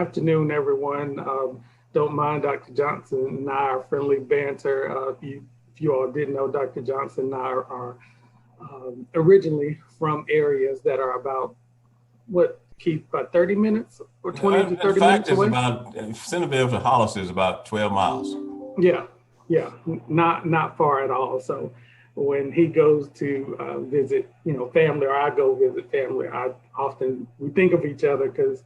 afternoon, everyone. Don't mind Dr. Johnson and I, our friendly banter. If you all didn't know, Dr. Johnson and I are originally from areas that are about, what, Keith, about 30 minutes or 20 to 30 minutes away? In fact, it's about, Centerville to Hollis is about 12 miles. Yeah, not far at all. So when he goes to visit, family, or I go visit family, we think of each other because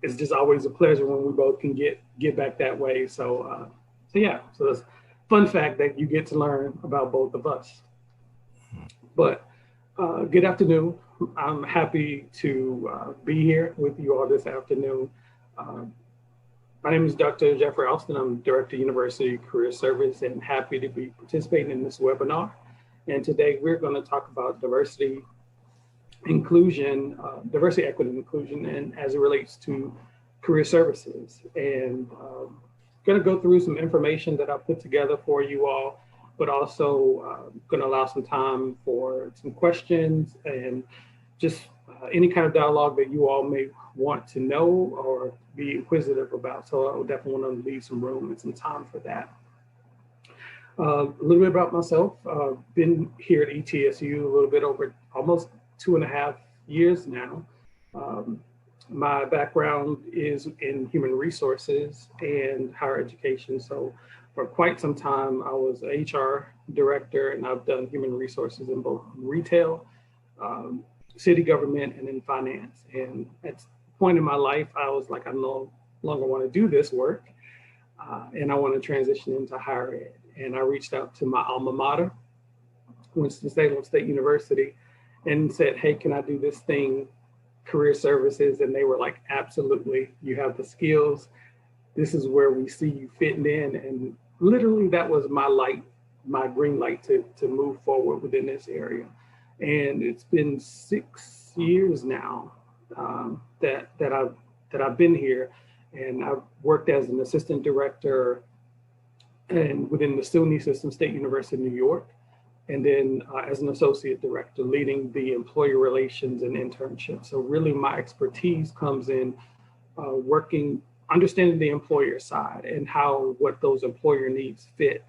it's just always a pleasure when we both can get back that way. So so it's a fun fact that you get to learn about both of us. But good afternoon. I'm happy to be here with you all this afternoon. My name is Dr. Jeffrey Alston. I'm Director of University Career Service and happy to be participating in this webinar. And today we're going to talk about diversity, inclusion, diversity, equity, and inclusion, and as it relates to career services. And going to go through some information that I put together for you all, but also going to allow some time for some questions and just any kind of dialogue that you all may want to know or be inquisitive about. So I would definitely want to leave some room and some time for that. A little bit about myself. Been here at ETSU a little bit over almost 2.5 years now. My background is in human resources and higher education. So for quite some time, I was an HR director, and I've done human resources in both retail, city government, and in finance. And at the point in my life, I was like, I no longer want to do this work, and I want to transition into higher ed. And I reached out to my alma mater, Winston-Salem State University, and said, hey, can I do this thing, career services? And they were like, absolutely, you have the skills. This is where we see you fitting in. And literally that was my green light to move forward within this area. And it's been 6 years now that I've been here, and I've worked as an assistant director and within the SUNY system, State University of New York, and then as an associate director leading the employee relations and internships. So really my expertise comes in understanding the employer side and what those employer needs fit,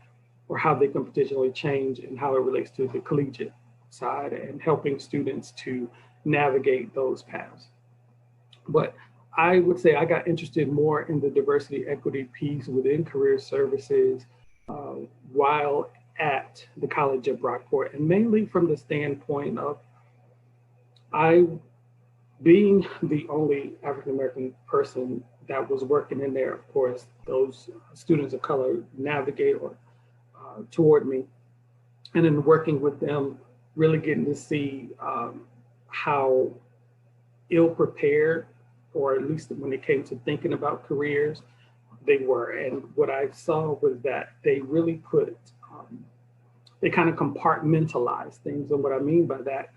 or how they can potentially change, and how it relates to the collegiate side, and helping students to navigate those paths. But I would say I got interested more in the diversity equity piece within career services while at the College of Brockport, and mainly from the standpoint of being the only African-American person that was working in there. Of course, those students of color navigate toward me, and then working with them, really getting to see how ill-prepared, or at least when it came to thinking about careers, they were. And what I saw was that they really they kind of compartmentalize things. And what I mean by that,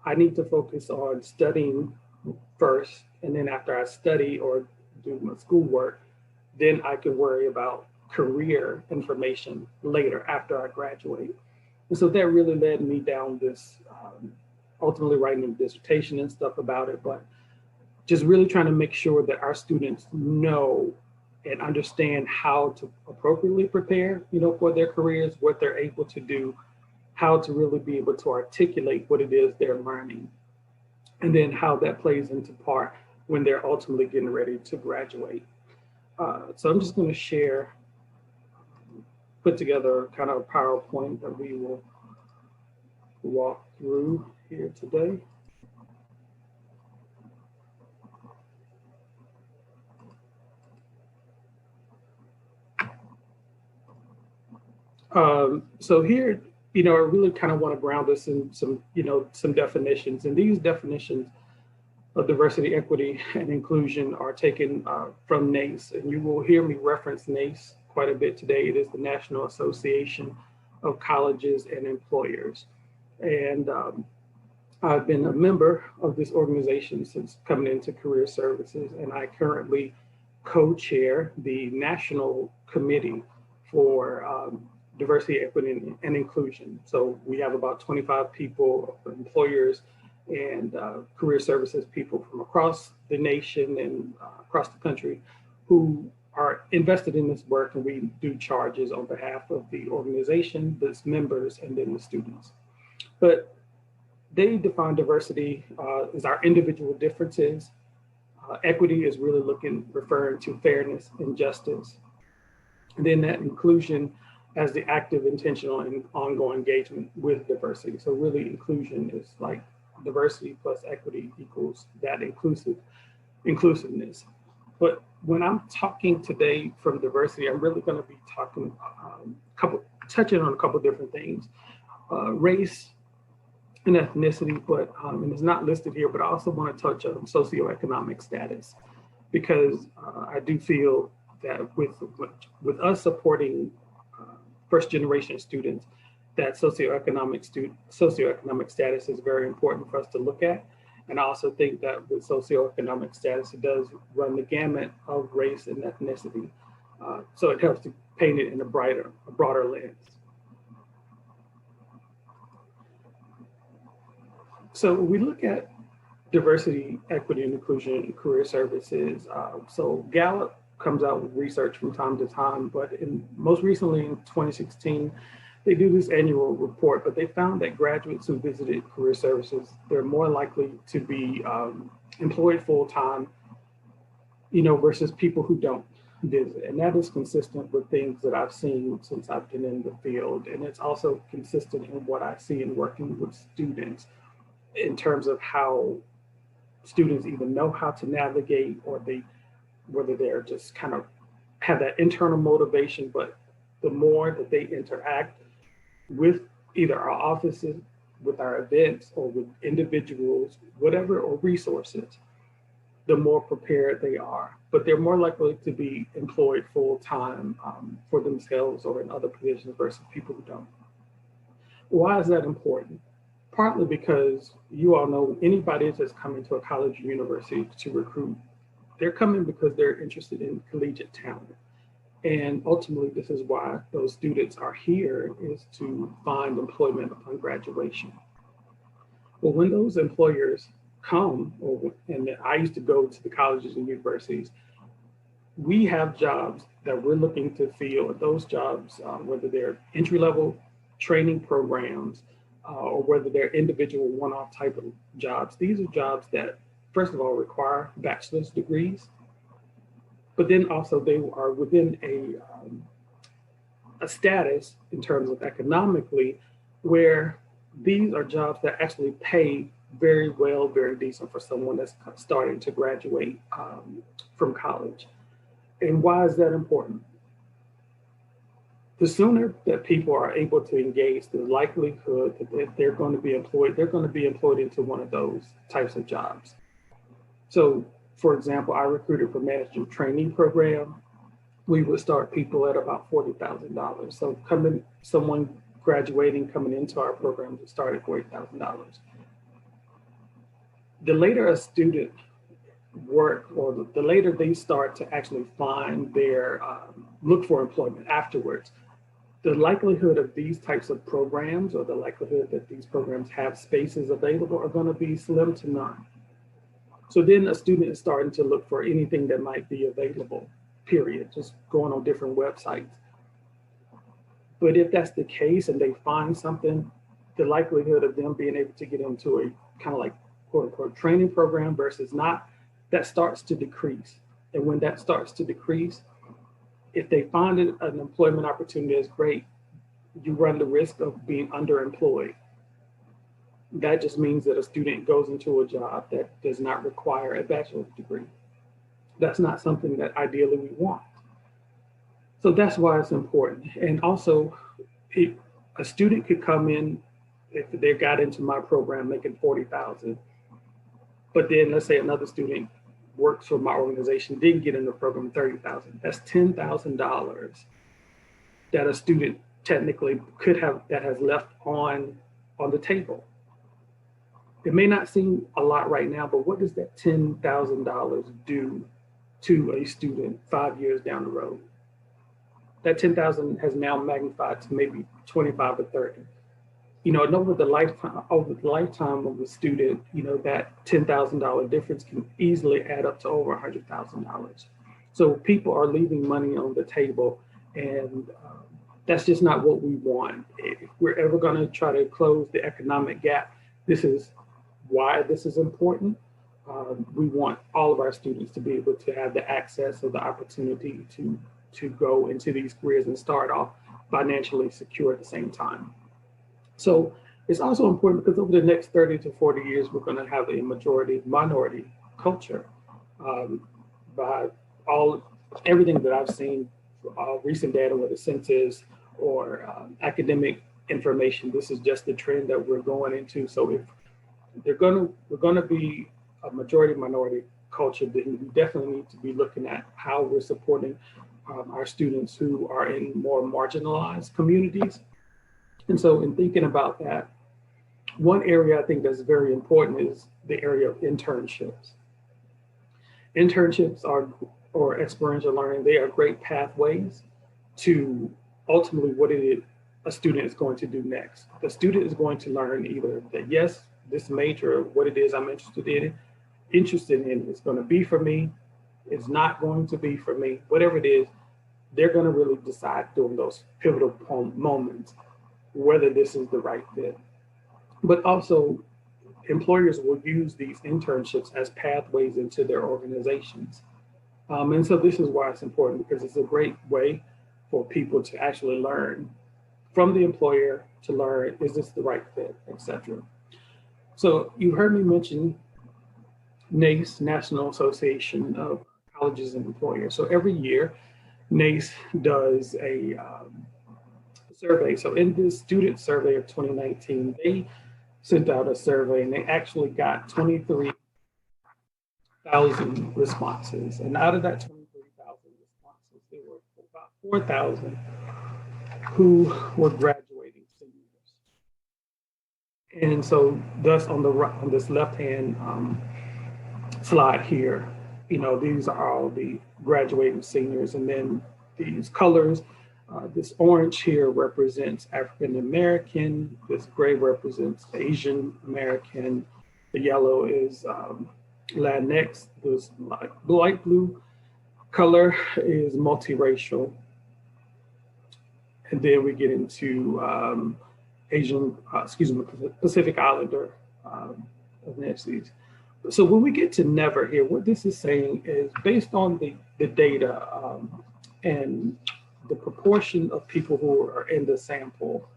I need to focus on studying first, and then after I study or do my schoolwork, then I can worry about career information later after I graduate. And so that really led me down this, ultimately writing a dissertation and stuff about it, but just really trying to make sure that our students know and understand how to appropriately prepare, for their careers, what they're able to do, how to really be able to articulate what it is they're learning, and then how that plays into part when they're ultimately getting ready to graduate. So I'm just going to put together kind of a PowerPoint that we will walk through here today. So here, I really kind of want to ground us in some definitions, and these definitions of diversity, equity, and inclusion are taken from NACE, and you will hear me reference NACE quite a bit today. It is the National Association of Colleges and Employers. And I've been a member of this organization since coming into career services, and I currently co-chair the National Committee for Diversity, Equity, and Inclusion. So we have about 25 people, employers and career services people from across the nation and across the country who are invested in this work, and we do charges on behalf of the organization, its members, and then the students. But they define diversity as our individual differences. Equity is really referring to fairness and justice. And then that inclusion as the active, intentional, and ongoing engagement with diversity. So really inclusion is like diversity plus equity equals that inclusiveness. But when I'm talking today from diversity, I'm really going to be talking touching on a couple different things, race and ethnicity, but and it's not listed here, but I also want to touch on socioeconomic status, because I do feel that with us supporting first generation students, that socioeconomic status is very important for us to look at. And I also think that with socioeconomic status, it does run the gamut of race and ethnicity. So it helps to paint it in a broader lens. So we look at diversity, equity, and inclusion in career services. So Gallup comes out with research from time to time, but most recently in 2016, they do this annual report, but they found that graduates who visited career services, they're more likely to be employed full-time, versus people who don't visit. And that is consistent with things that I've seen since I've been in the field. And it's also consistent in what I see in working with students in terms of how students either know how to navigate, or whether they're just kind of have that internal motivation, but the more that they interact with either our offices, with our events, or with individuals, whatever, or resources, the more prepared they are. But they're more likely to be employed full-time for themselves or in other positions versus people who don't. Why is that important? Partly because you all know anybody that's coming to a college or university to recruit, they're coming because they're interested in collegiate talent. And ultimately, this is why those students are here, is to find employment upon graduation. Well, when those employers come, and I used to go to the colleges and universities, we have jobs that we're looking to fill. Those jobs, whether they're entry-level training programs, or whether they're individual one-off type of jobs, these are jobs that, first of all, require bachelor's degrees, but then also they are within a status in terms of economically, where these are jobs that actually pay very well, very decent for someone that's starting to graduate from college. And why is that important? The sooner that people are able to engage, the likelihood that they're going to be employed into one of those types of jobs. So, for example, I recruited for manager trainee program. We would start people at about $40,000. So someone graduating, coming into our program would start at $40,000. The later a student work, or the later they start to actually find their, look for employment afterwards, the likelihood of these types of programs, or the likelihood that these programs have spaces available, are going to be slim to none. So then a student is starting to look for anything that might be available, period, just going on different websites. But if that's the case and they find something, the likelihood of them being able to get into a kind of like quote unquote training program versus not, that starts to decrease. And when that starts to decrease, if they find an employment opportunity that's great, you run the risk of being underemployed. That just means that a student goes into a job that does not require a bachelor's degree. That's not something that ideally we want. So that's why it's important. And also, a student could come in, if they got into my program making $40,000, but then let's say another student works for my organization, didn't get in the program, $30,000. That's $10,000 that a student technically could have, that has left on the table. It may not seem a lot right now, but what does that $10,000 do to a student 5 years down the road? That 10,000 has now magnified to maybe 25 or 30. and over the lifetime of a student, that $10,000 difference can easily add up to over $100,000. So people are leaving money on the table, and that's just not what we want. If we're ever going to try to close the economic gap, this is why this is important. We want all of our students to be able to have the access or the opportunity to go into these careers and start off financially secure at the same time. So it's also important because over the next 30 to 40 years, we're going to have a majority minority culture. By everything that I've seen, recent data, whether census or academic information, this is just the trend that we're going into. So if we're going to be a majority minority culture, then we definitely need to be looking at how we're supporting our students who are in more marginalized communities. And so in thinking about that, one area I think that's very important is the area of internships. Internships or experiential learning, they are great pathways to ultimately what it is a student is going to do next. The student is going to learn either that, yes, this major, what it is I'm interested in is going to be for me, it's not going to be for me, whatever it is, they're going to really decide during those pivotal moments whether this is the right fit. But also, employers will use these internships as pathways into their organizations. And so this is why it's important, because it's a great way for people to actually learn from the employer, to learn, is this the right fit, et cetera. So you heard me mention NACE, National Association of Colleges and Employers. So every year, NACE does a survey. So in this student survey of 2019, they sent out a survey and they actually got 23,000 responses. And out of that 23,000 responses, there were about 4,000 who were graduating seniors. And so thus on this left-hand slide here, these are all the graduating seniors. And then these colors, this orange here represents African American, this gray represents Asian American, the yellow is Latinx, this light blue color is multiracial. And then we get into Pacific Islander ethnicities. So when we get to never here, what this is saying is based on the data and the proportion of people who are in the sample,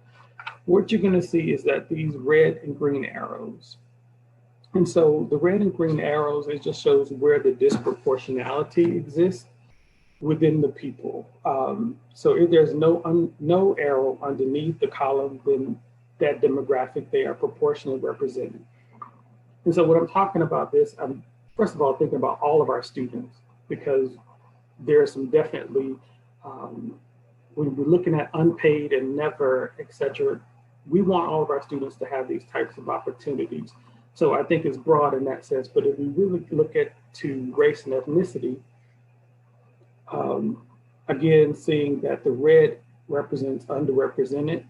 what you're going to see is that these red and green arrows. And so the red and green arrows, it just shows where the disproportionality exists within the people. So if there's no arrow underneath the column, then that demographic, they are proportionally represented. And so when I'm talking about this, I'm first of all thinking about all of our students, because there are some definitely, when we're looking at unpaid and never, et cetera, we want all of our students to have these types of opportunities. So I think it's broad in that sense, but if we really look at to race and ethnicity, again, seeing that the red represents underrepresented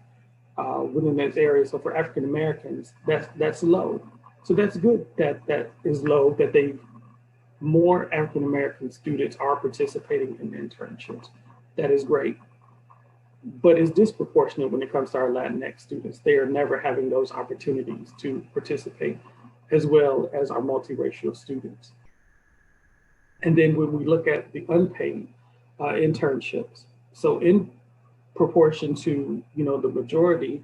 within this area. So for African Americans, that's low. So that's good that that is low, that more African American students are participating in internships. That is great. But it's disproportionate when it comes to our Latinx students. They are never having those opportunities to participate, as well as our multiracial students. And then when we look at the unpaid internships, so in proportion to the majority,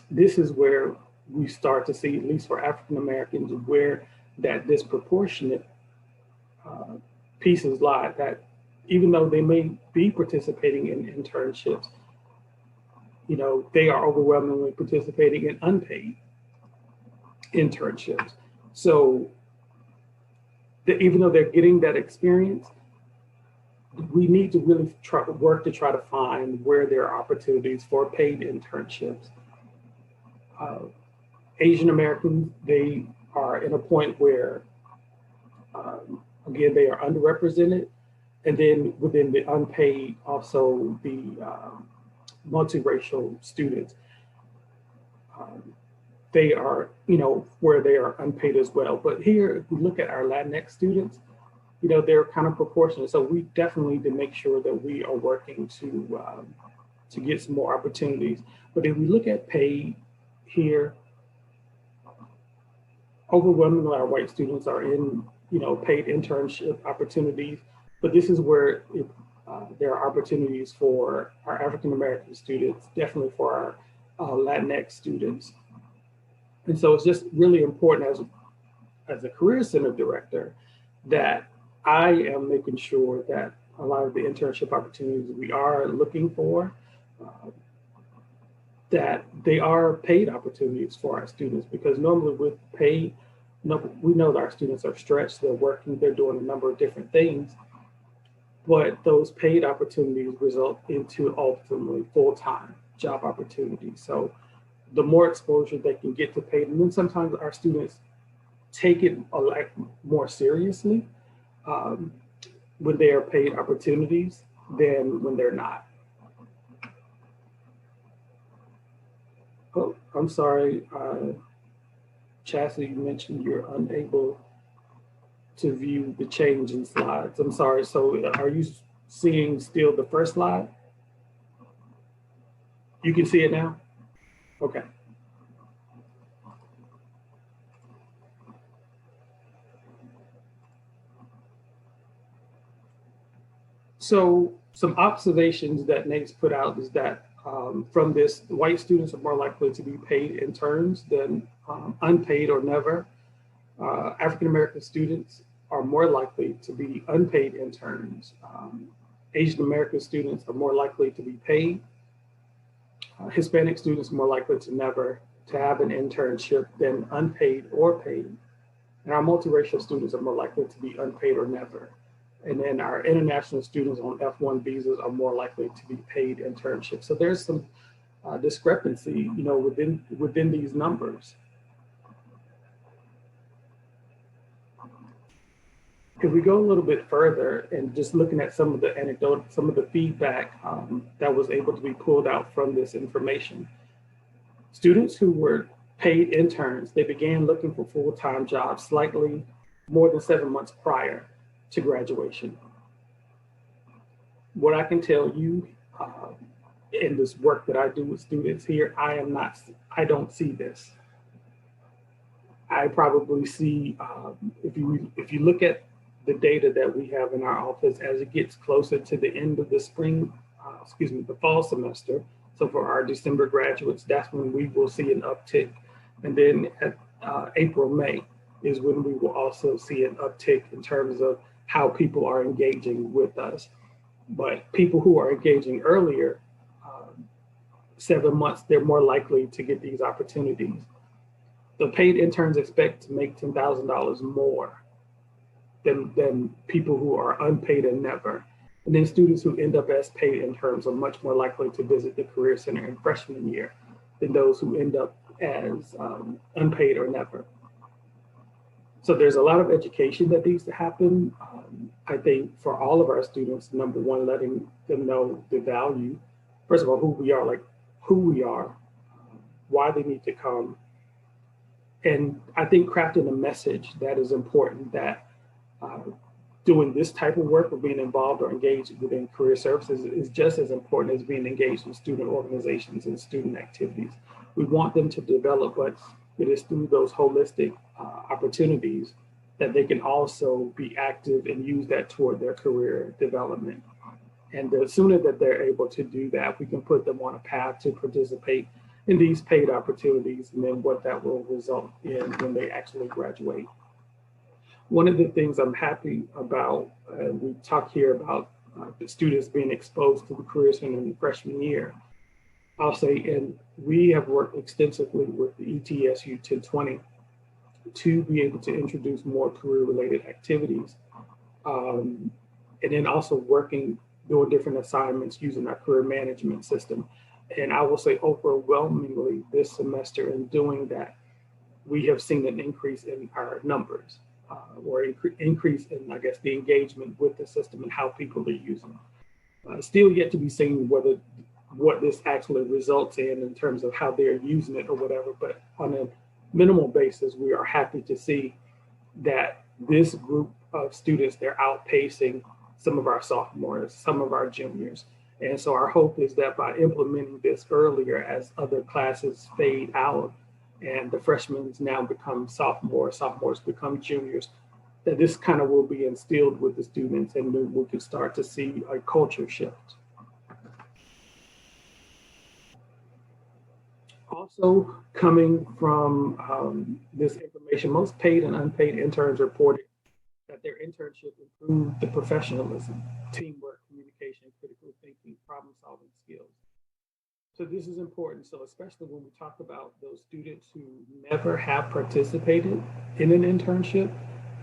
this is where we start to see, at least for African Americans, where that disproportionate pieces lie, that even though they may be participating in internships, they are overwhelmingly participating in unpaid internships. So even though they're getting that experience, we need to really work to try to find where there are opportunities for paid internships. Asian Americans, they are in a point where, again, they are underrepresented. And then within the unpaid, also the multiracial students. they are, where they are unpaid as well. But here, if we look at our Latinx students, they're kind of proportionate. So we definitely need to make sure that we are working to get some more opportunities. But if we look at pay here, overwhelmingly our white students are in, paid internship opportunities. But this is where there are opportunities for our African-American students, definitely for our Latinx students. And so it's just really important as a Career Center director that I am making sure that a lot of the internship opportunities we are looking for, that they are paid opportunities for our students, because normally with pay, we know that our students are stretched, they're working, they're doing a number of different things, but those paid opportunities result into ultimately full-time job opportunities. So the more exposure they can get to paid, and then sometimes our students take it a lot more seriously when they are paid opportunities than when they're not. Oh, I'm sorry, Chastity, you mentioned you're unable to view the change in slides. I'm sorry, so are you seeing still the first slide? You can see it now? Okay. So some observations that Nate's put out is that from this, white students are more likely to be paid interns than unpaid or never. African-American students are more likely to be unpaid interns. Asian-American students are more likely to be paid. Hispanic students are more likely to never to have an internship than unpaid or paid. And our multiracial students are more likely to be unpaid or never. And then our international students on F1 visas are more likely to be paid internships. So there's some discrepancy, within these numbers. If we go a little bit further and just looking at some of the anecdote, some of the feedback that was able to be pulled out from this information, students who were paid interns, they began looking for full-time jobs slightly more than 7 months prior to graduation. What I can tell you in this work that I do with students here, I don't see this. I probably see, if you look at the data that we have in our office as it gets closer to the end of the the fall semester. So for our December graduates, that's when we will see an uptick. And then at April, May is when we will also see an uptick in terms of how people are engaging with us. But people who are engaging earlier, 7 months, they're more likely to get these opportunities. The paid interns expect to make $10,000 more than people who are unpaid and never. And then students who end up as paid interns are much more likely to visit the Career Center in freshman year than those who end up as unpaid or never. So there's a lot of education that needs to happen. I think for all of our students, number one, letting them know the value, first of all, who we are, why they need to come. And I think crafting a message that is important, that doing this type of work or being involved or engaged within career services is just as important as being engaged in student organizations and student activities. We want them to develop, but it is through those holistic opportunities that they can also be active and use that toward their career development. And the sooner that they're able to do that, we can put them on a path to participate in these paid opportunities, and then what that will result in when they actually graduate. One of the things I'm happy about, we talk here about the students being exposed to the Career Center in the freshman year. I'll say, and we have worked extensively with the ETSU 1020 to be able to introduce more career-related activities. And then also doing different assignments using our career management system. And I will say overwhelmingly this semester in doing that, we have seen an increase in our numbers or increase in, I guess, the engagement with the system and how people are using it. Still yet to be seen whether what this actually results in terms of how they're using it or whatever. But on a minimal basis, we are happy to see that this group of students, they're outpacing some of our sophomores, some of our juniors. And so our hope is that by implementing this earlier as other classes fade out and the freshmen now become sophomores, sophomores become juniors, that this kind of will be instilled with the students and then we can start to see a culture shift. Also coming from this information, most paid and unpaid interns reported that their internship improved the professionalism, teamwork, communication, critical thinking, problem solving skills. So this is important. So especially when we talk about those students who never have participated in an internship,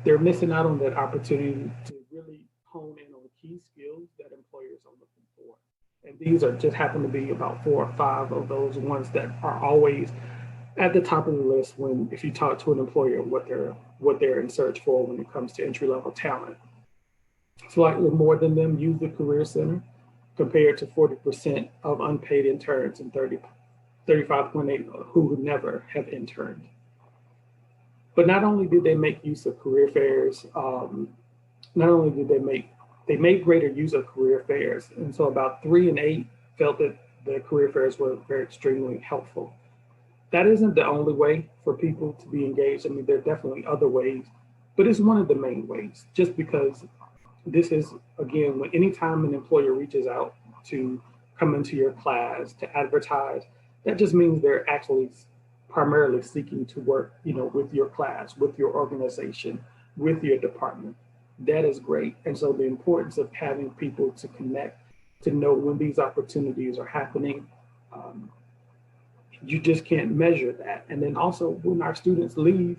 they're missing out on that opportunity to really hone in on key skills that employers are looking for. And these are just happen to be about 4 or 5 of those ones that are always at the top of the list when if you talk to an employer what they're in search for when it comes to entry-level talent. Slightly more than them use the Career Center compared to 40% of unpaid interns and 35.8 who never have interned. But not only did they make use of career fairs, not only did they made greater use of career fairs, and so about 3 in 8 felt that the career fairs were very extremely helpful. That isn't the only way for people to be engaged. I mean, there are definitely other ways, but it's one of the main ways, just because this is, again, when anytime an employer reaches out to come into your class to advertise, that just means they're actually primarily seeking to work, with your class, with your organization, with your department. That is great. And so the importance of having people to connect, to know when these opportunities are happening, you just can't measure that. And then also when our students leave,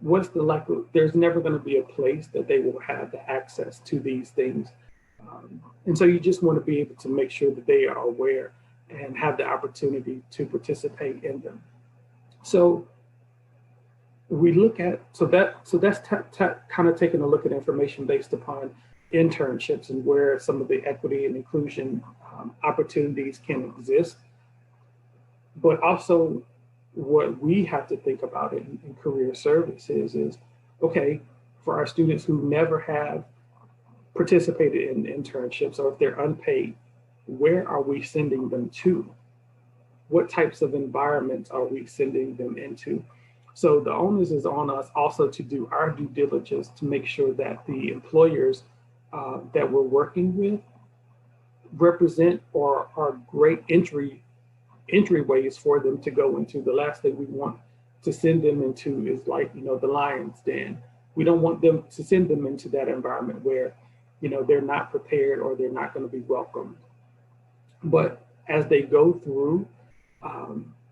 what's the likelihood? There's never going to be a place that they will have the access to these things. And so you just want to be able to make sure that they are aware and have the opportunity to participate in them. So we look at, that's kind of taking a look at information based upon internships and where some of the equity and inclusion opportunities can exist. But also what we have to think about in career services is, okay, for our students who never have participated in internships or if they're unpaid, where are we sending them to? What types of environments are we sending them into? So the onus is on us also to do our due diligence to make sure that the employers that we're working with represent or are great entryways for them to go into. The last thing we want to send them into is like, the lion's den. We don't want them to send them into that environment where, they're not prepared or they're not going to be welcomed. But as they go through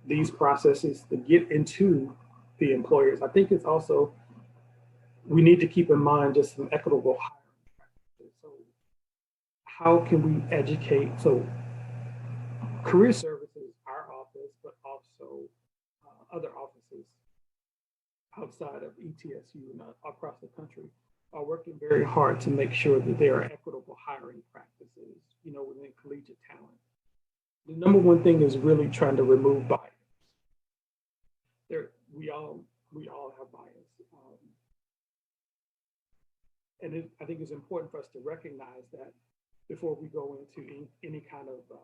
these processes to get into the employers, I think it's also, we need to keep in mind just some equitable hiring practices. So how can we educate? So career services, our office, but also other offices outside of ETSU and across the country are working very hard to make sure that there are equitable hiring practices, within collegiate talent. The number one thing is really trying to remove bias. We all have bias. I think it's important for us to recognize that before we go into any kind of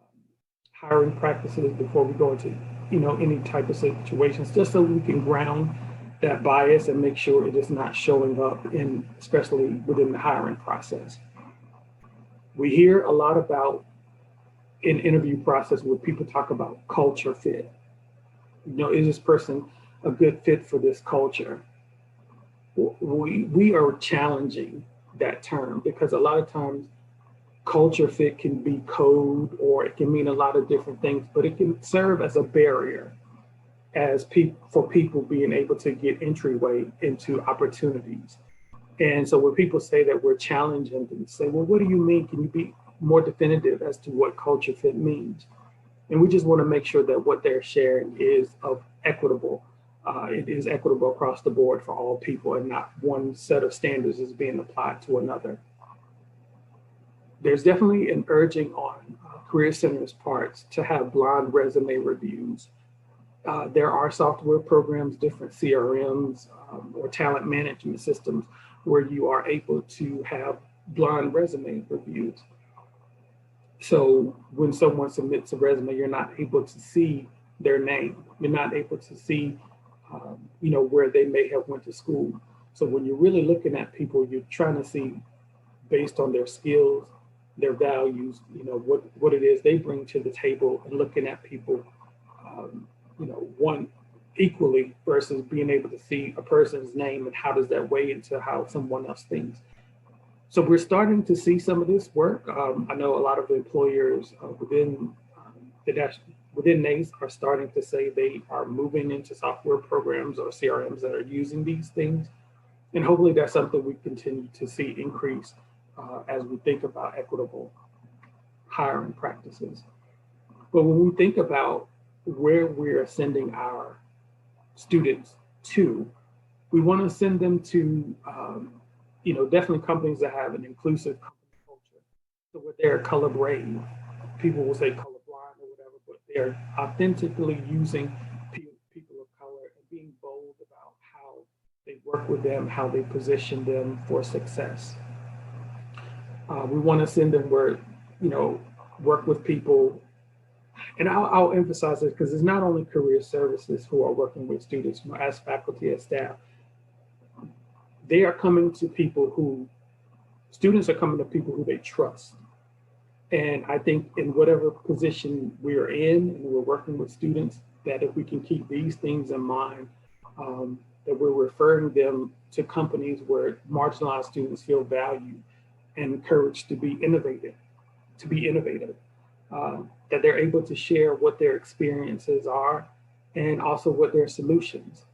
hiring practices, before we go into any type of situations, just so we can ground that bias and make sure it is not showing up especially within the hiring process. We hear a lot about in interview process where people talk about culture fit. Is this person a good fit for this culture? We are challenging that term because a lot of times culture fit can be code or it can mean a lot of different things, but it can serve as a barrier for people being able to get entryway into opportunities. And so when people say that we're challenging them, say, well, what do you mean? Can you be more definitive as to what culture fit means? And we just want to make sure that what they're sharing is equitable. It is equitable across the board for all people and not one set of standards is being applied to another. there's definitely an urging on Career Center's parts to have blind resume reviews. There are software programs, different CRMs or talent management systems where you are able to have blind resume reviews. So when someone submits a resume, you're not able to see their name. You're not able to see, where they may have went to school. So when you're really looking at people, you're trying to see based on their skills, their values, what it is they bring to the table, and looking at people, one equally versus being able to see a person's name and how does that weigh into how someone else thinks. So we're starting to see some of this work. I know a lot of the employers within NACE are starting to say they are moving into software programs or CRMs that are using these things. And hopefully that's something we continue to see increase as we think about equitable hiring practices. But when we think about where we're sending our students to, we want to send them to, definitely companies that have an inclusive company culture. So where they're color brave, people will say colorblind or whatever, but they're authentically using people of color and being bold about how they work with them, how they position them for success. We want to send them where, work with people. And I'll emphasize this because it's not only career services who are working with students, as faculty, as staff. They are coming to students are coming to people who they trust. And I think in whatever position we're in and we're working with students, that if we can keep these things in mind, that we're referring them to companies where marginalized students feel valued and encouraged to be innovative, that they're able to share what their experiences are and also what their solutions,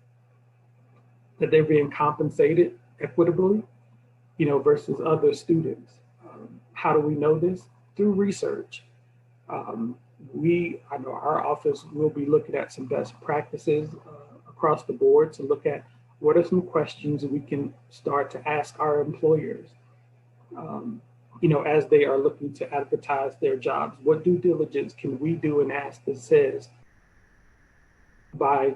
that they're being compensated equitably, versus other students. How do we know this? Through research. I know our office will be looking at some best practices across the board to look at what are some questions we can start to ask our employers, as they are looking to advertise their jobs. What due diligence can we do and ask that says, by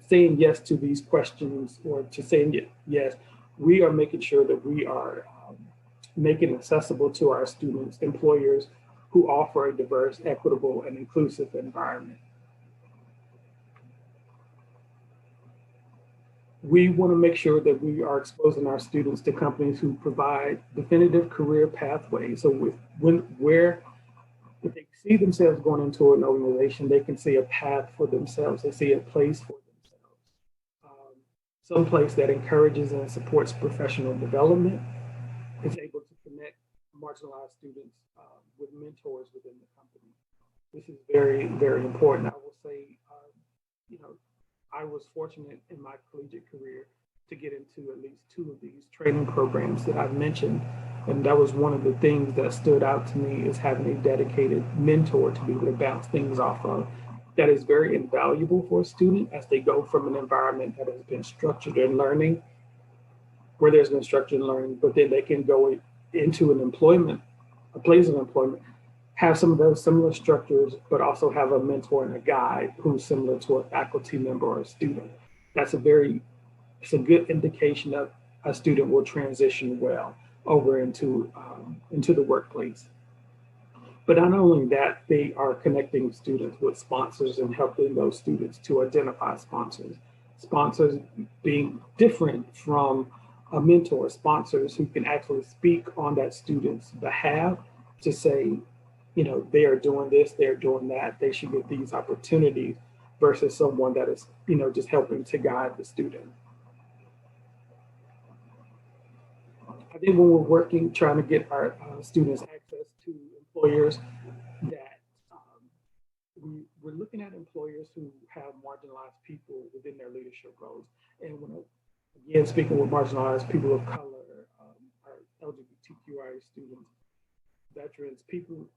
saying yes to these questions or to saying yes, we are making sure that we are making accessible to our students, employers who offer a diverse, equitable, and inclusive environment. We want to make sure that we are exposing our students to companies who provide definitive career pathways. So if they see themselves going into an organization, they can see a path for themselves. They see a place for themselves. Some place that encourages and supports professional development, is able to connect marginalized students with mentors within the company. This is very, very important. I will say, I was fortunate in my collegiate career to get into at least 2 of these training programs that I've mentioned. And that was one of the things that stood out to me, is having a dedicated mentor to be able to bounce things off of. That is very invaluable for a student as they go from an environment that has been structured in learning, where there's been structured in learning, but then they can go into a place of employment, have some of those similar structures, but also have a mentor and a guide who's similar to a faculty member or a student. It's a good indication that a student will transition well over into the workplace. But not only that, they are connecting students with sponsors and helping those students to identify sponsors. Sponsors being different from a mentor, sponsors who can actually speak on that student's behalf to say, they are doing this, they're doing that, they should get these opportunities, versus someone that is, just helping to guide the student. I think when we're trying to get our students access to employers, that we're looking at employers who have marginalized people within their leadership roles. And again, speaking with marginalized people of color, our LGBTQI students, veterans, people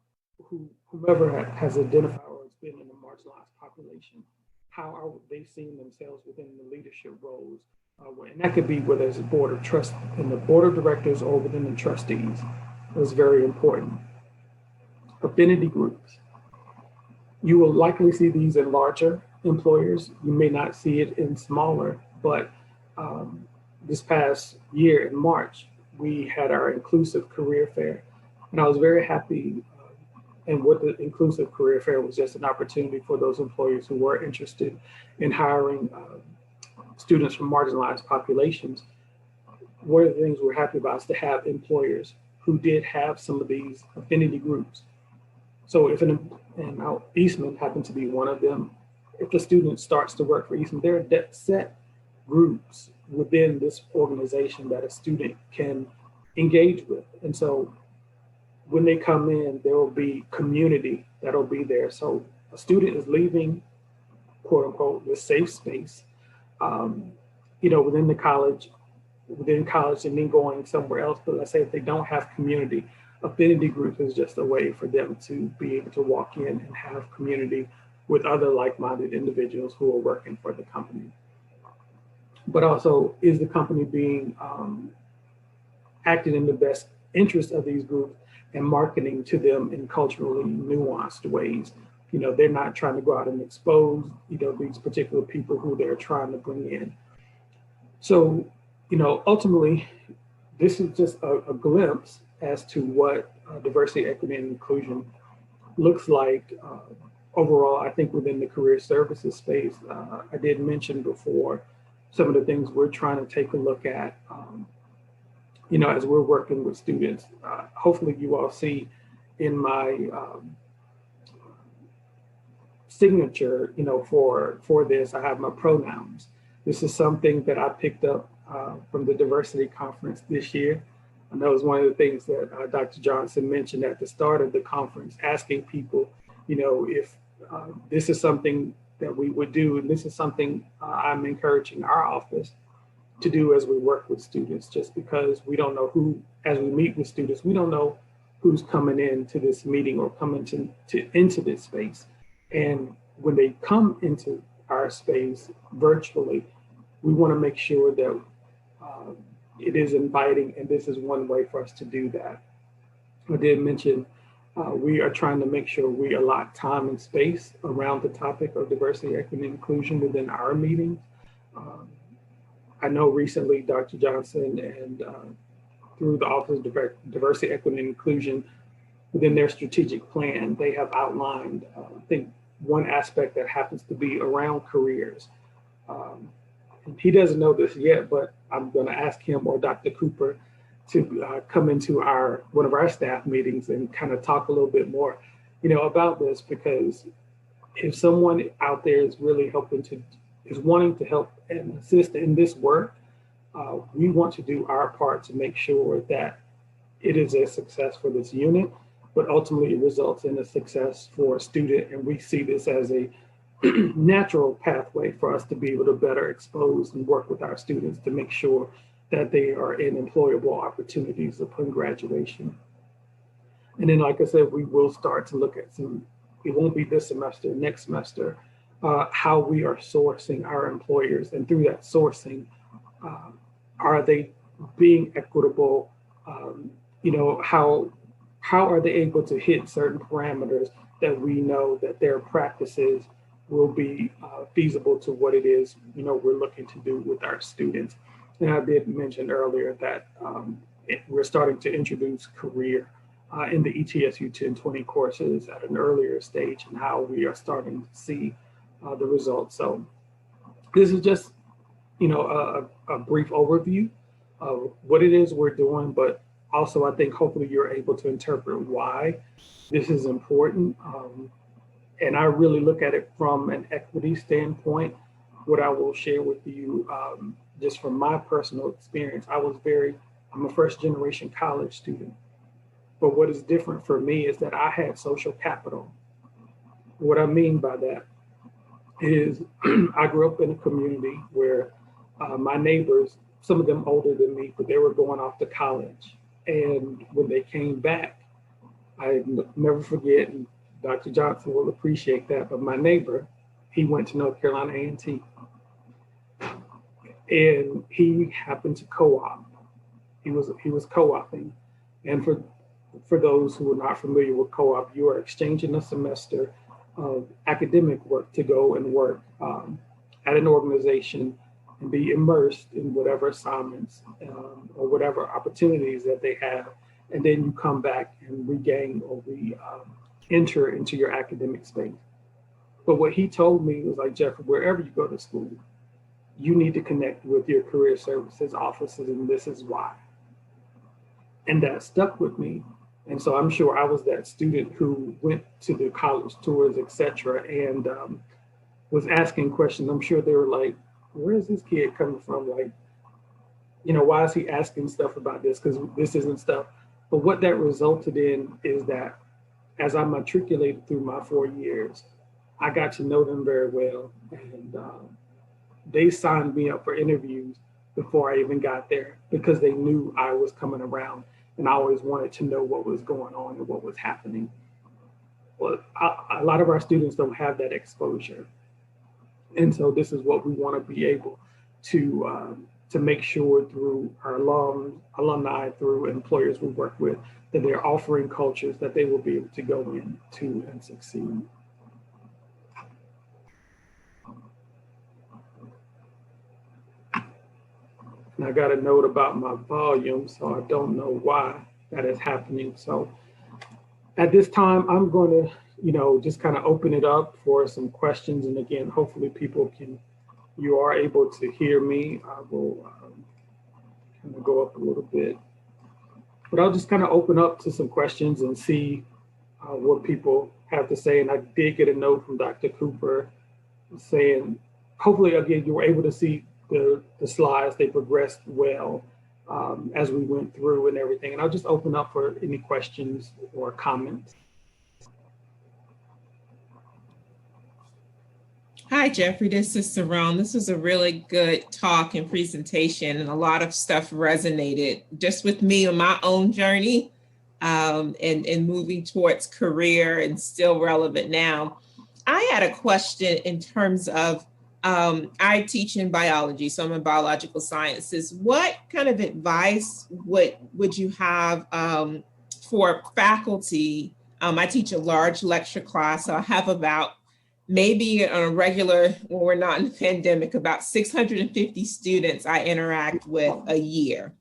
whomever has identified or has been in a marginalized population, how are they seeing themselves within the leadership roles? And that could be whether it's a board of directors or within the trustees. is very important. Affinity groups. You will likely see these in larger employers. You may not see it in smaller, but this past year in March, we had our inclusive career fair. And I was very happy. And what the inclusive career fair was just an opportunity for those employers who were interested in hiring students from marginalized populations. One of the things we're happy about is to have employers who did have some of these affinity groups. So if Eastman happened to be one of them, if a student starts to work for Eastman, there are set groups within this organization that a student can engage with. And so when they come in, there will be community that'll be there. So a student is leaving, quote unquote, the safe space, within college and then going somewhere else. But let's say if they don't have community, affinity group is just a way for them to be able to walk in and have community with other like-minded individuals who are working for the company. But also, is the company being acting in the best interest of these groups and marketing to them in culturally nuanced ways? They're not trying to go out and expose, these particular people who they're trying to bring in. So, ultimately, this is just a glimpse as to what diversity, equity, and inclusion looks like overall. I think within the career services space, I did mention before some of the things we're trying to take a look at, as we're working with students. Hopefully you all see in my signature, for this, I have my pronouns. This is something that I picked up from the diversity conference this year. And that was one of the things that Dr. Johnson mentioned at the start of the conference, asking people, if this is something that we would do. And this is something I'm encouraging our office to do as we work with students, just because we don't know who, as we meet with students, we don't know who's coming into this meeting or coming into this space. And when they come into our space virtually, we want to make sure that it is inviting, and this is one way for us to do that. I did mention we are trying to make sure we allot time and space around the topic of diversity, equity, and inclusion within our meetings. I know recently Dr. Johnson and through the Office of Diversity, Equity, and Inclusion, within their strategic plan, they have outlined, I think, one aspect that happens to be around careers. He doesn't know this yet, but I'm going to ask him or Dr. Cooper to come into one of our staff meetings and kind of talk a little bit more, about this, because if someone out there is really is wanting to help and assist in this work, we want to do our part to make sure that it is a success for this unit, but ultimately it results in a success for a student. And we see this as a natural pathway for us to be able to better expose and work with our students to make sure that they are in employable opportunities upon graduation. And then, like I said, we will start to look at it won't be this semester, next semester, how we are sourcing our employers. And through that sourcing, are they being equitable? How are they able to hit certain parameters that we know that their practices will be feasible to what it is, we're looking to do with our students. And I did mention earlier that we're starting to introduce career in the ETSU 1020 courses at an earlier stage, and how we are starting to see the results. So this is just, a brief overview of what it is we're doing, but also I think hopefully you're able to interpret why this is important. And I really look at it from an equity standpoint. What I will share with you, just from my personal experience, I'm a first generation college student. But what is different for me is that I had social capital. What I mean by that is I grew up in a community where my neighbors, some of them older than me, but they were going off to college. And when they came back, I never forget, and Dr. Johnson will appreciate that, but my neighbor, he went to North Carolina A&T. And he happened to co-op. He was co-oping. And for for those who are not familiar with co-op, you are exchanging a semester of academic work to go and work at an organization and be immersed in whatever assignments or whatever opportunities that they have. And then you come back and regain or enter into your academic space. But what he told me was like, Jeffrey, wherever you go to school, you need to connect with your career services offices, and this is why. And that stuck with me. And so I'm sure I was that student who went to the college tours, et cetera, and was asking questions. I'm sure they were like, where is this kid coming from? Like, why is he asking stuff about this? Because this isn't stuff. But what that resulted in is that as I matriculated through my 4 years, I got to know them very well. And they signed me up for interviews before I even got there because they knew I was coming around and I always wanted to know what was going on and what was happening. Well, a lot of our students don't have that exposure. And so this is what we want to be able to make sure through our alumni, through employers we work with, that they're offering cultures that they will be able to go into and succeed. And I got a note about my volume, so I don't know why that is happening. So at this time, I'm going to, just kind of open it up for some questions. And again, hopefully you are able to hear me. I will kind of go up a little bit, but I'll just kind of open up to some questions and see what people have to say. And I did get a note from Dr. Cooper saying, hopefully, again, you were able to see the slides. They progressed well as we went through and everything. And I'll just open up for any questions or comments. Hi, Jeffrey, this is Saron. This was a really good talk and presentation, and a lot of stuff resonated just with me on my own journey and moving towards career and still relevant now. I had a question in terms of, I teach in biology, so I'm in biological sciences. What kind of advice would you have for faculty? I teach a large lecture class, so I have about maybe on a regular, when we're not in the pandemic, about 650 students I interact with a year.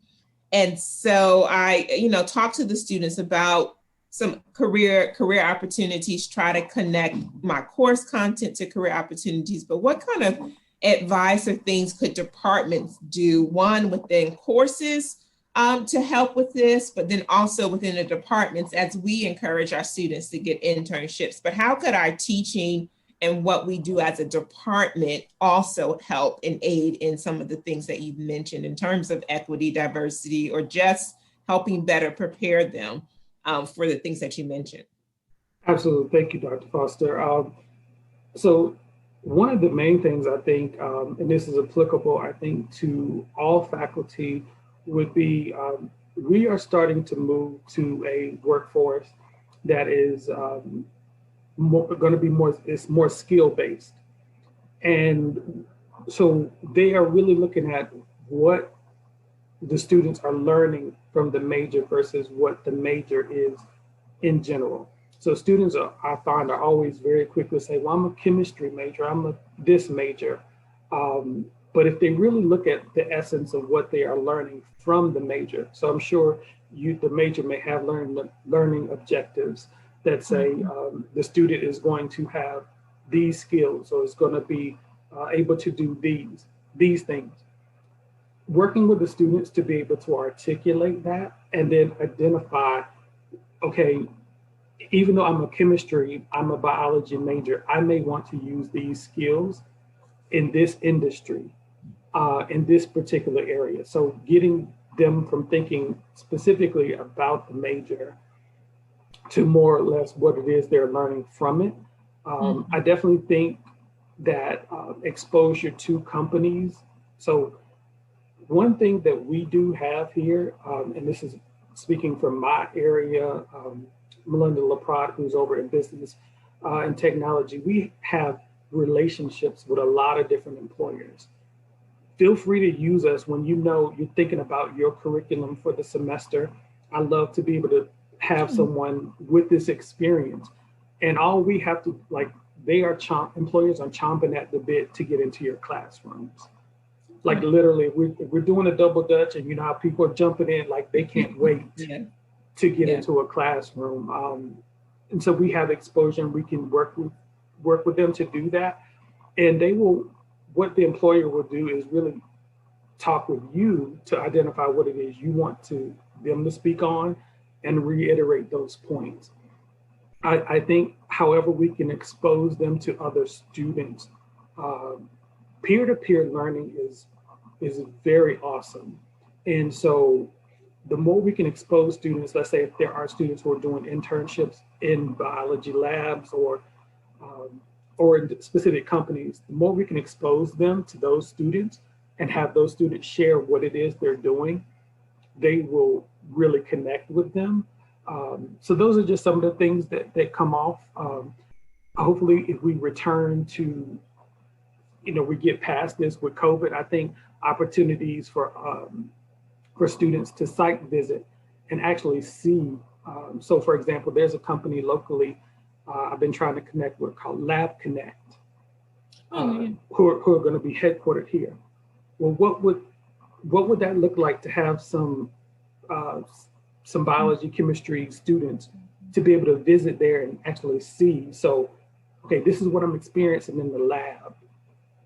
And so I, talk to the students about some career opportunities, try to connect my course content to career opportunities. But what kind of advice or things could departments do, one within courses to help with this, but then also within the departments as we encourage our students to get internships? But how could our teaching and what we do as a department also help and aid in some of the things that you've mentioned in terms of equity, diversity, or just helping better prepare them for the things that you mentioned? Absolutely. Thank you, Dr. Foster. So one of the main things I think, and this is applicable, I think, to all faculty would be, we are starting to move to a workforce that is going to be more skill-based. And so they are really looking at what the students are learning from the major versus what the major is in general. So students I find are always very quick to say, well, I'm a chemistry major, I'm this major. But if they really look at the essence of what they are learning from the major, so I'm sure the major may have learning objectives that say the student is going to have these skills, or is going to be able to do these things. Working with the students to be able to articulate that and then identify, okay, even though I'm a biology major, I may want to use these skills in this industry, in this particular area. So getting them from thinking specifically about the major to more or less what it is they're learning from it. I definitely think that exposure to companies. So one thing that we do have here, and this is speaking from my area, Melinda LaPrade, who's over in business and technology, we have relationships with a lot of different employers. Feel free to use us when you're thinking about your curriculum for the semester. I love to be able to have someone with this experience. And all we have to, like, employers are chomping at the bit to get into your classrooms. Like literally, we're doing a double dutch, and you know how people are jumping in, like they can't wait Yeah. to get Yeah. into a classroom. And so we have exposure, and we can work with them to do that. And what the employer will do is really talk with you to identify what it is you want them to speak on and reiterate those points. I think, however, we can expose them to other students. Peer-to-peer learning is very awesome. And so the more we can expose students, let's say if there are students who are doing internships in biology labs or in specific companies, the more we can expose them to those students and have those students share what it is they're doing, they will really connect with them. So those are just some of the things that come off. Hopefully, if we return to, we get past this with COVID, I think opportunities for students to site visit and actually see. So for example, there's a company locally I've been trying to connect with called Lab Connect, who are going to be headquartered here. Well, what would that look like to have some biology, chemistry students to be able to visit there and actually see? So, okay, this is what I'm experiencing in the lab,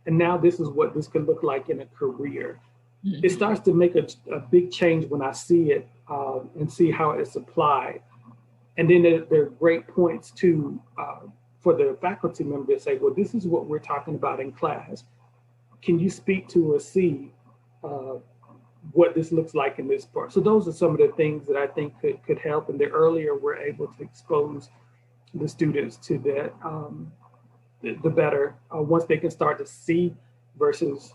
and now this is what this could look like in a career. It starts to make a big change when I see it and see how it's applied. And then there are great points too for the faculty member to say, well, this is what we're talking about in class. Can you speak to or see what this looks like in this part? So those are some of the things that I think could help. And the earlier we're able to expose the students to that, the better. Once they can start to see versus,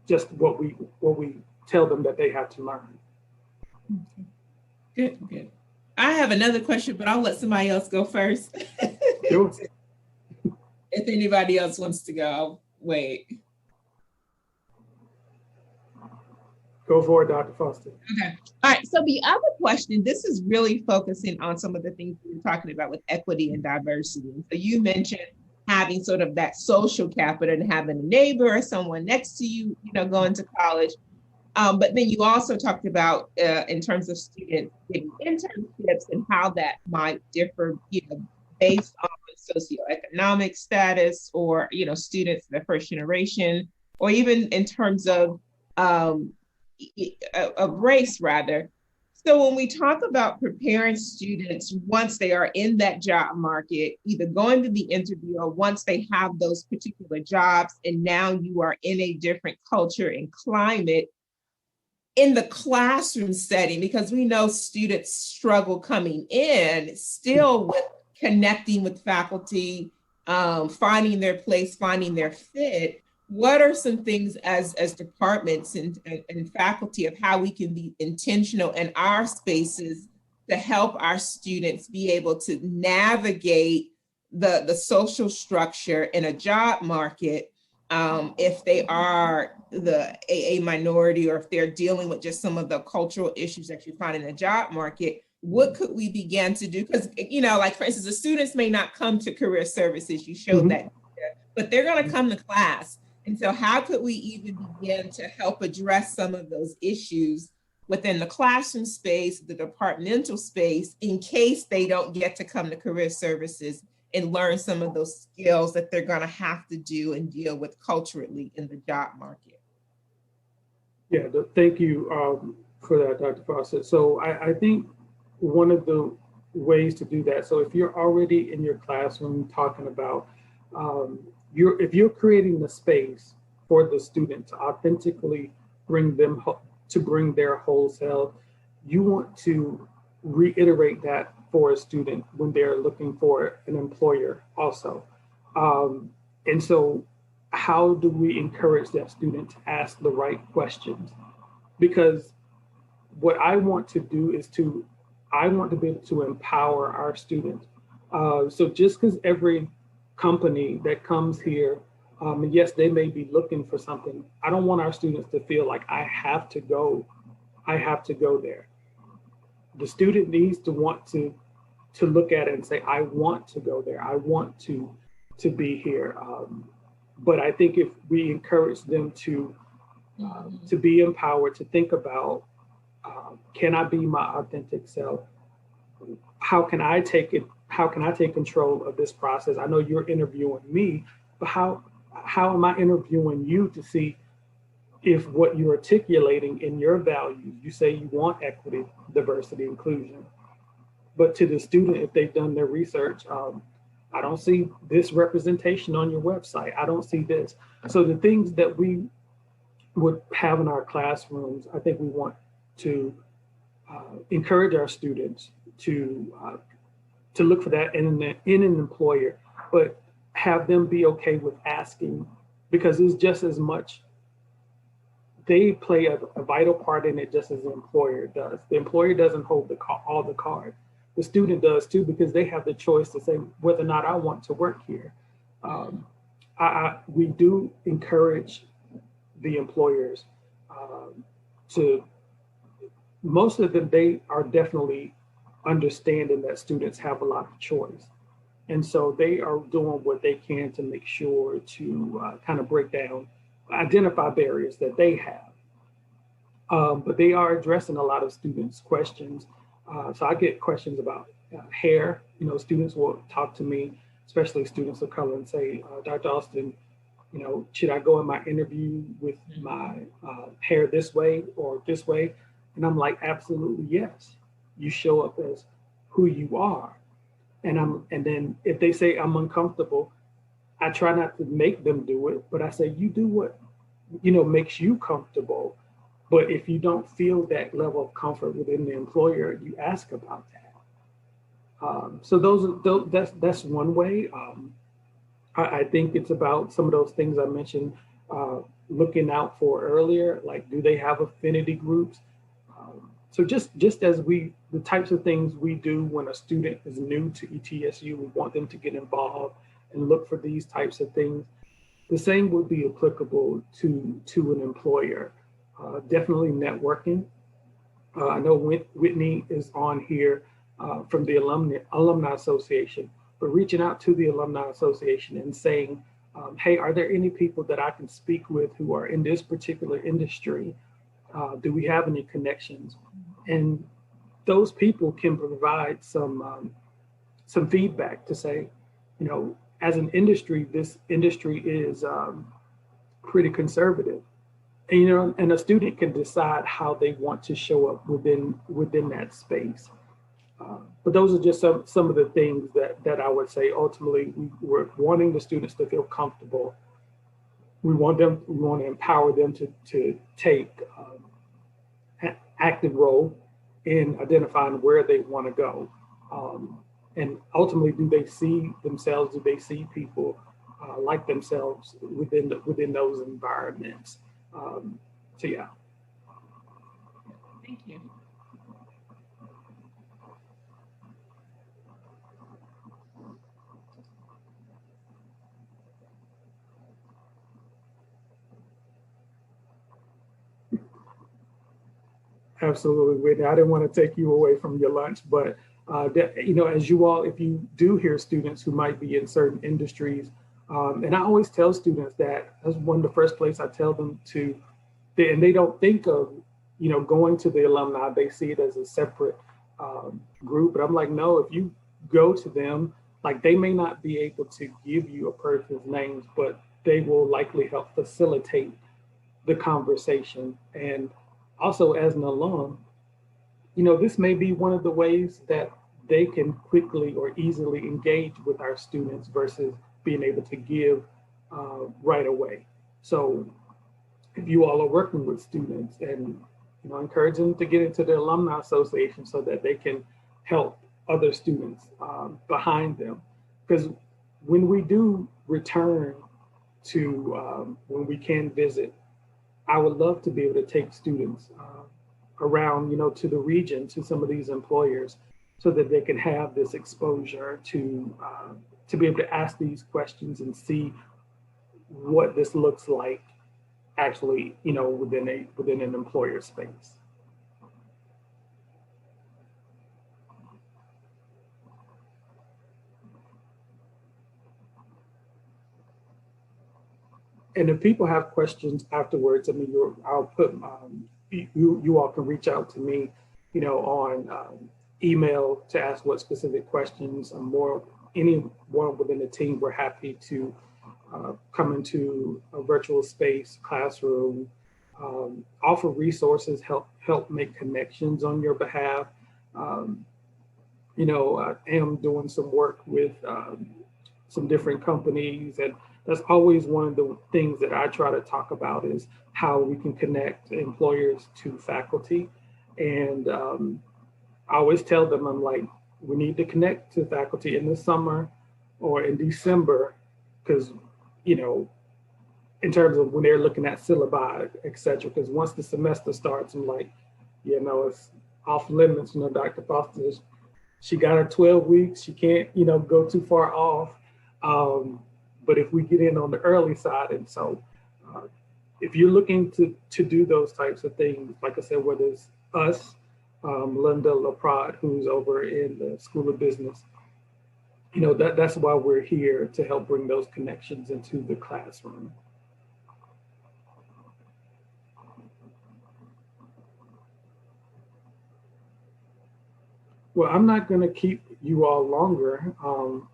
just what we tell them that they have to learn. Good. I have another question, but I'll let somebody else go first. Sure. If anybody else wants to go, I'll wait. Go for it, Dr. Foster. Okay. All right. So the other question, this is really focusing on some of the things we were talking about with equity and diversity. So you mentioned having sort of that social capital and having a neighbor or someone next to you, going to college. But then you also talked about in terms of students getting internships and how that might differ, based on socioeconomic status or, students in the first generation, or even in terms of race rather. So when we talk about preparing students once they are in that job market, either going to the interview or once they have those particular jobs, and now you are in a different culture and climate, in the classroom setting, because we know students struggle coming in still with connecting with faculty, finding their place, finding their fit. What are some things as departments and faculty of how we can be intentional in our spaces to help our students be able to navigate the social structure in a job market, if they are a minority, or if they're dealing with just some of the cultural issues that you find in the job market? What could we begin to do? Because, like for instance, the students may not come to career services, you showed that, but they're going to come to class. And so how could we even begin to help address some of those issues within the classroom space, the departmental space, in case they don't get to come to career services and learn some of those skills that they're going to have to do and deal with culturally in the job market? Yeah, thank you for that, Dr. Fawcett. So I think one of the ways to do that, so if you're already in your classroom talking about, if you're creating the space for the student to authentically bring their whole self, you want to reiterate that for a student when they're looking for an employer also. And so how do we encourage that student to ask the right questions? Because what I want to do is I want to be able to empower our students. So just because every company that comes here, and yes, they may be looking for something, I don't want our students to feel like I have to go there. the student needs to want to look at it and say, I want to go there. I want to be here. But I think if we encourage them to be empowered, to think about, can I be my authentic self? How can I take it? How can I take control of this process? I know you're interviewing me, but how am I interviewing you to see if what you're articulating in your values, you say you want equity, diversity, inclusion, but to the student, if they've done their research, I don't see this representation on your website. I don't see this. So the things that we would have in our classrooms, I think we want to encourage our students to look for that in an employer, but have them be okay with asking, because it's just as much, they play a vital part in it just as the employer does. The employer doesn't hold all the cards. The student does too, because they have the choice to say whether or not I want to work here. We do encourage the employers to, most of them, they are definitely understanding that students have a lot of choice. And so they are doing what they can to make sure to kind of break down, identify barriers that they have. But they are addressing a lot of students' questions. So I get questions about hair. You know, students will talk to me, especially students of color, and say, Dr. Austin, you know, should I go in my interview with my hair this way or this way? And I'm like, absolutely yes. You show up as who you are. And then if they say I'm uncomfortable, I try not to make them do it, but I say, you do what, you know, makes you comfortable. But if you don't feel that level of comfort within the employer, you ask about that. So that's one way. I think it's about some of those things I mentioned, looking out for earlier, like, do they have affinity groups? So just as the types of things we do when a student is new to ETSU, we want them to get involved and look for these types of things. The same would be applicable to an employer. Definitely networking. I know Whitney is on here from the Alumni Association, but reaching out to the Alumni Association and saying, hey, are there any people that I can speak with who are in this particular industry? Do we have any connections? And those people can provide some feedback to say, you know, as an industry, this industry is pretty conservative. And, you know, and a student can decide how they want to show up within that space. But those are just some of the things that I would say ultimately we're wanting the students to feel comfortable. We want to empower them to take an active role in identifying where they want to go. And ultimately, do they see themselves? Do they see people like themselves within those environments? So yeah. Thank you. Absolutely, Whitney. I didn't want to take you away from your lunch, but you know, as you all, if you do hear students who might be in certain industries, and I always tell students that's one of the first places I tell them to, and they don't think of, you know, going to the alumni, they see it as a separate group. But I'm like, no, if you go to them, like, they may not be able to give you a person's names, but they will likely help facilitate the conversation. And also, as an alum, you know, this may be one of the ways that they can quickly or easily engage with our students versus being able to give right away. So if you all are working with students, and, you know, encourage them to get into the Alumni Association so that they can help other students behind them. Because when we do return to, when we can visit, I would love to be able to take students around, you know, to the region, to some of these employers, so that they can have this exposure to be able to ask these questions and see what this looks like actually, you know, within an employer space. And if people have questions afterwards, I mean, I'll put, you all can reach out to me, you know, on email to ask what specific questions. Anyone within the team, we're happy to come into a virtual space, classroom, offer resources, help make connections on your behalf. You know, I am doing some work with some different companies, and that's always one of the things that I try to talk about is how we can connect employers to faculty. And I always tell them, I'm like, we need to connect to faculty in the summer or in December, because, you know, in terms of when they're looking at syllabi, et cetera, because once the semester starts, I'm like, you know, it's off limits. You know, Dr. Foster, she got her 12 weeks. She can't, you know, go too far off. But if we get in on the early side, and so if you're looking to do those types of things, like I said, whether it's us, Linda LaPrade, who's over in the School of Business, you know, that's why we're here, to help bring those connections into the classroom. Well, I'm not going to keep you all longer,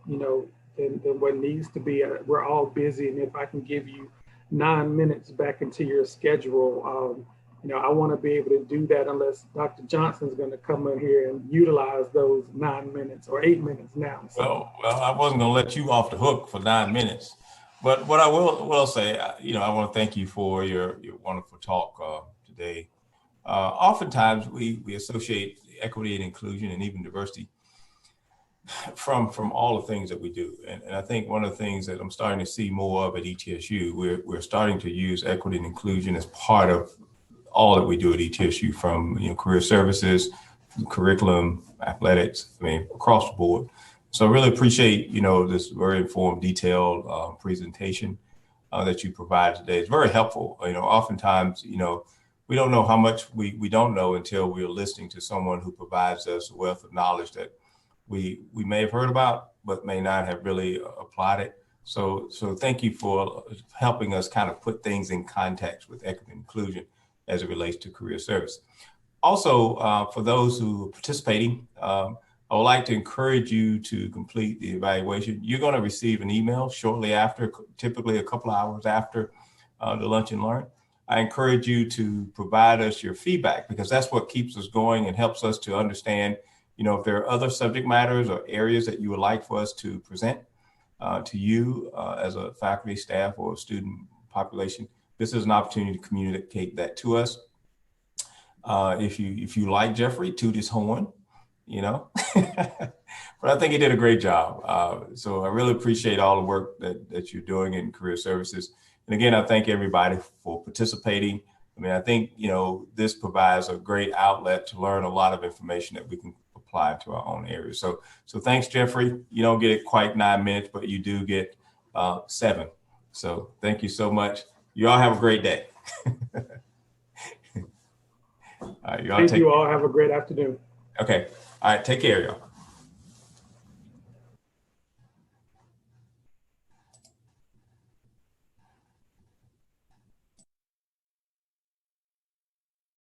you know, than what needs to be. We're all busy, and if I can give you 9 minutes back into your schedule, you know, I want to be able to do that, unless Dr. Johnson's going to come in here and utilize those 9 minutes or 8 minutes now. So. Well, I wasn't going to let you off the hook for 9 minutes, but what I will say, you know, I want to thank you for your wonderful talk today. Oftentimes we associate equity and inclusion and even diversity from all the things that we do. And I think one of the things that I'm starting to see more of at ETSU, we're starting to use equity and inclusion as part of all that we do at ETSU, from, you know, career services, curriculum, athletics, I mean, across the board. So I really appreciate, you know, this very informed, detailed presentation that you provided today. It's very helpful. You know, oftentimes, you know, we don't know how much we don't know until we're listening to someone who provides us a wealth of knowledge that we may have heard about, but may not have really applied it. So thank you for helping us kind of put things in context with equity and inclusion as it relates to career service. Also, for those who are participating, I would like to encourage you to complete the evaluation. You're going to receive an email shortly after, typically a couple of hours after the Lunch and Learn. I encourage you to provide us your feedback, because that's what keeps us going and helps us to understand, you know, if there are other subject matters or areas that you would like for us to present to you as a faculty, staff, or student population. This is an opportunity to communicate that to us. If you like Jeffrey, toot his horn, you know, but I think he did a great job. So I really appreciate all the work that you're doing in career services. And again, I thank everybody for participating. I mean, I think, you know, this provides a great outlet to learn a lot of information that we can apply to our own areas. So thanks, Jeffrey. You don't get it quite 9 minutes, but you do get 7. So thank you so much. You all have a great day. All right, Thank you all. Have a great afternoon. Okay. All right. Take care, y'all.